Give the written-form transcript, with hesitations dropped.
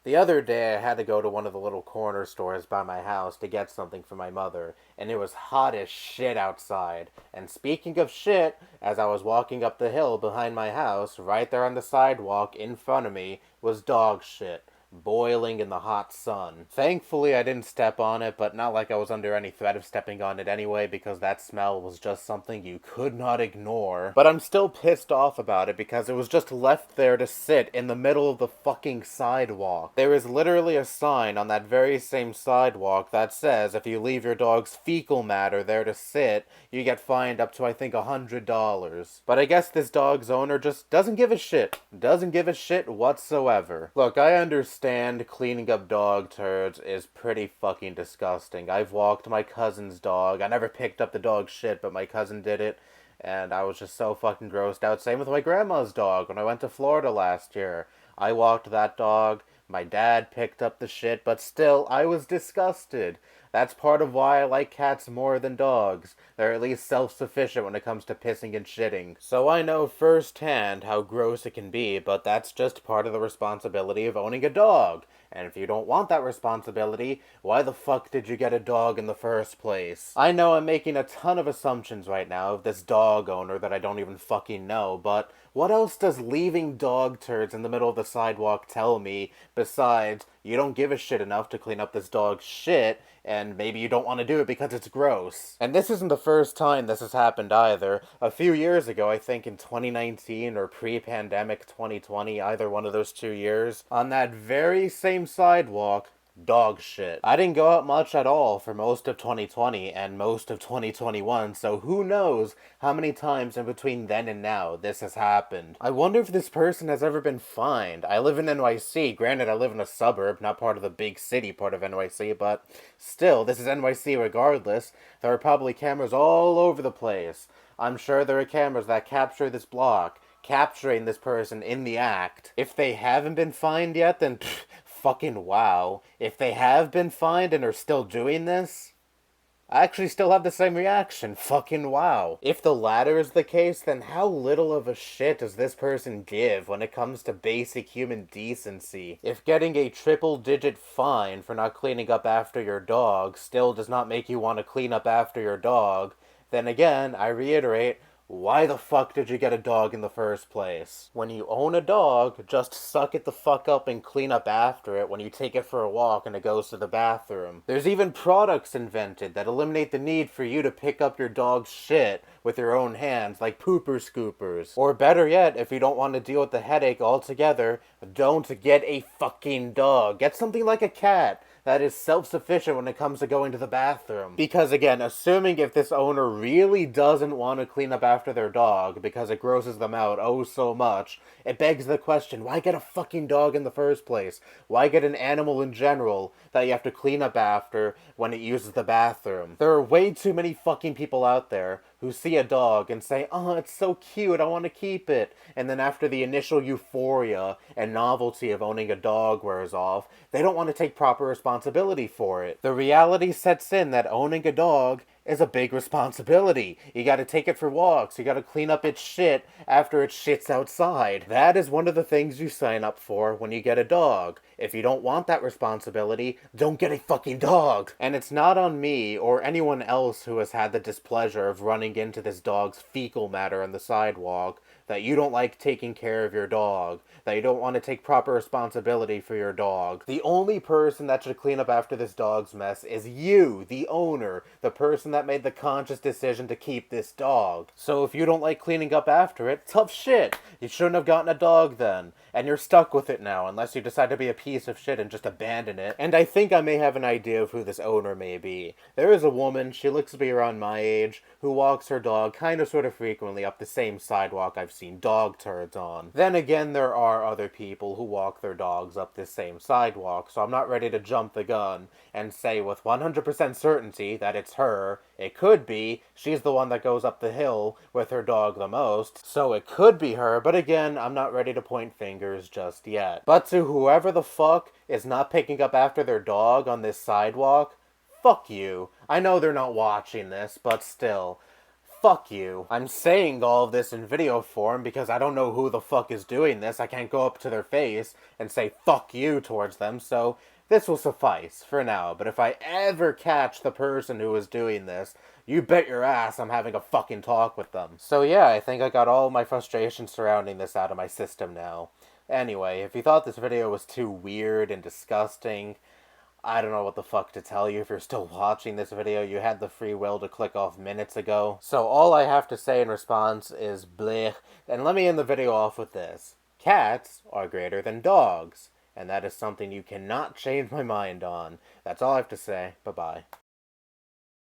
The other day I had to go to one of the little corner stores by my house to get something for my mother, and it was hot as shit outside. And speaking of shit, as I was walking up the hill behind my house, right there on the sidewalk in front of me was dog shit, boiling in the hot sun. Thankfully, I didn't step on it, but not like I was under any threat of stepping on it anyway, because that smell was just something you could not ignore. But I'm still pissed off about it because it was just left there to sit in the middle of the fucking sidewalk. There is literally a sign on that very same sidewalk that says if you leave your dog's fecal matter there to sit, you get fined up to I think $100. But I guess this dog's owner just doesn't give a shit. Doesn't give a shit whatsoever. Look, I understand cleaning up dog turds is pretty fucking disgusting. I've walked my cousin's dog. I never picked up the dog's shit, but my cousin did it. And I was just so fucking grossed out. Same with my grandma's dog when I went to Florida last year. I walked that dog. My dad picked up the shit, but still, I was disgusted. That's part of why I like cats more than dogs. They're at least self-sufficient when it comes to pissing and shitting. So I know firsthand how gross it can be, but that's just part of the responsibility of owning a dog. And if you don't want that responsibility, why the fuck did you get a dog in the first place? I know I'm making a ton of assumptions right now of this dog owner that I don't even fucking know, but what else does leaving dog turds in the middle of the sidewalk tell me besides you don't give a shit enough to clean up this dog's shit, and maybe you don't want to do it because it's gross? And this isn't the first time this has happened either. A few years ago, I think in 2019 or pre-pandemic 2020, either one of those 2 years, on that very same sidewalk, dog shit. I didn't go out much at all for most of 2020 and most of 2021, so who knows how many times in between then and now this has happened. I wonder if this person has ever been fined. I live in NYC. Granted, I live in a suburb, not part of the big city part of NYC, but still, this is NYC regardless. There are probably cameras all over the place. I'm sure there are cameras that capture this block, capturing this person in the act. If they haven't been fined yet, then fucking wow. If they have been fined and are still doing this, I actually still have the same reaction. Fucking wow. If the latter is the case, then how little of a shit does this person give when it comes to basic human decency? If getting a triple-digit fine for not cleaning up after your dog still does not make you want to clean up after your dog, then again, I reiterate, why the fuck did you get a dog in the first place? When you own a dog, just suck it the fuck up and clean up after it when you take it for a walk and it goes to the bathroom. There's even products invented that eliminate the need for you to pick up your dog's shit with your own hands, like pooper scoopers. Or better yet, if you don't want to deal with the headache altogether, don't get a fucking dog. Get something like a cat that is self-sufficient when it comes to going to the bathroom. Because again, assuming if this owner really doesn't want to clean up after their dog because it grosses them out oh so much, it begs the question, why get a fucking dog in the first place? Why get an animal in general that you have to clean up after when it uses the bathroom? There are way too many fucking people out there who see a dog and say, oh, it's so cute, I want to keep it. And then after the initial euphoria and novelty of owning a dog wears off, they don't want to take proper responsibility for it. The reality sets in that owning a dog is a big responsibility. You gotta take it for walks, you gotta clean up its shit after it shits outside. That is one of the things you sign up for when you get a dog. If you don't want that responsibility, don't get a fucking dog. And it's not on me or anyone else who has had the displeasure of running into this dog's fecal matter on the sidewalk that you don't like taking care of your dog, that you don't want to take proper responsibility for your dog. The only person that should clean up after this dog's mess is you, the owner, the person that made the conscious decision to keep this dog. So if you don't like cleaning up after it, tough shit. You shouldn't have gotten a dog then. And you're stuck with it now, unless you decide to be a piece of shit and just abandon it. And I think I may have an idea of who this owner may be. There is a woman, she looks to be around my age, who walks her dog kind of sort of frequently up the same sidewalk I've seen dog turds on. Then again, there are other people who walk their dogs up this same sidewalk, so I'm not ready to jump the gun and say with 100% certainty that it's her. It could be. She's the one that goes up the hill with her dog the most, so it could be her, but again, I'm not ready to point fingers just yet. But to whoever the fuck is not picking up after their dog on this sidewalk, fuck you. I know they're not watching this, but still. fuck you. I'm saying all of this in video form because I don't know who the fuck is doing this. I can't go up to their face and say fuck you towards them, so this will suffice for now. But if I ever catch the person who is doing this, you bet your ass I'm having a fucking talk with them. So yeah, I think I got all my frustration surrounding this out of my system now. Anyway, if you thought this video was too weird and disgusting, I don't know what the fuck to tell you. If you're still watching this video, you had the free will to click off minutes ago. So all I have to say in response is bleh. And let me end the video off with this. Cats are greater than dogs. And that is something you cannot change my mind on. That's all I have to say. Bye-bye.